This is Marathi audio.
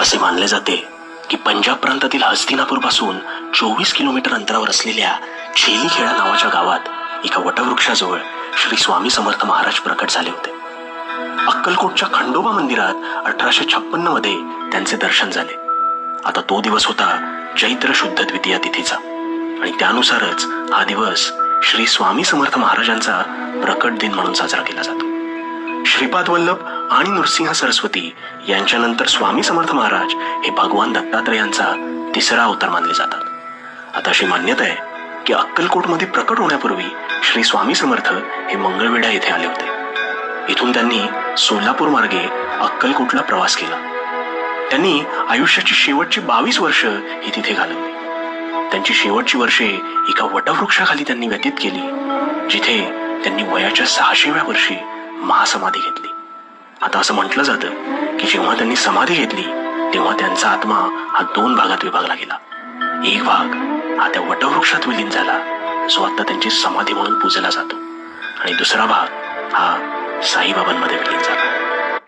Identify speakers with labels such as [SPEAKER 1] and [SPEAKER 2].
[SPEAKER 1] असे मानले जाते की पंजाब प्रांतातील हस्तिनापूर पासून 24 किलोमीटर अंतरावर असलेल्या छेलीखेडा नावाच्या गावात एका वटवृक्षाजवळ श्री स्वामी समर्थ महाराज प्रकट झाले होते. अक्कलकोटच्या खंडोबा मंदिरात 1856 मध्ये त्यांचे दर्शन झाले. आता तो दिवस होता चैत्र शुद्ध द्वितीया तिथीचा आणि त्यानुसारच हा दिवस श्री स्वामी समर्थ महाराजांचा प्रकट दिन म्हणून साजरा केला जातो. श्रीपाद वल्लभ आणि नृसिंह सरस्वती यांच्यानंतर स्वामी समर्थ महाराज हे भगवान दत्तात्रेयांचा तिसरा अवतार मानले जातात. आता अशी मान्यता आहे की अक्कलकोटमध्ये प्रकट होण्यापूर्वी श्री स्वामी समर्थ हे मंगळवेढा येथे आले होते. इथून त्यांनी सोलापूर मार्गे अक्कलकोटला प्रवास केला. त्यांनी आयुष्याची शेवटची 22 वर्ष ही तिथे घालवली. त्यांची शेवटची वर्षे एका वटवृक्षाखाली त्यांनी व्यतीत केली, जिथे त्यांनी वयाच्या 600व्या वर्षी महासमाधी घेतली. आता असं म्हटलं जातं की जेव्हा त्यांनी समाधी घेतली तेव्हा त्यांचा आत्मा हा 2 भागात विभागला गेला. एक भाग हा त्या वटवृक्षात विलीन झाला, जो आता त्यांची समाधी म्हणून पूजला जातो, आणि दुसरा भाग हा साईबाबांमध्ये विलीन झाला.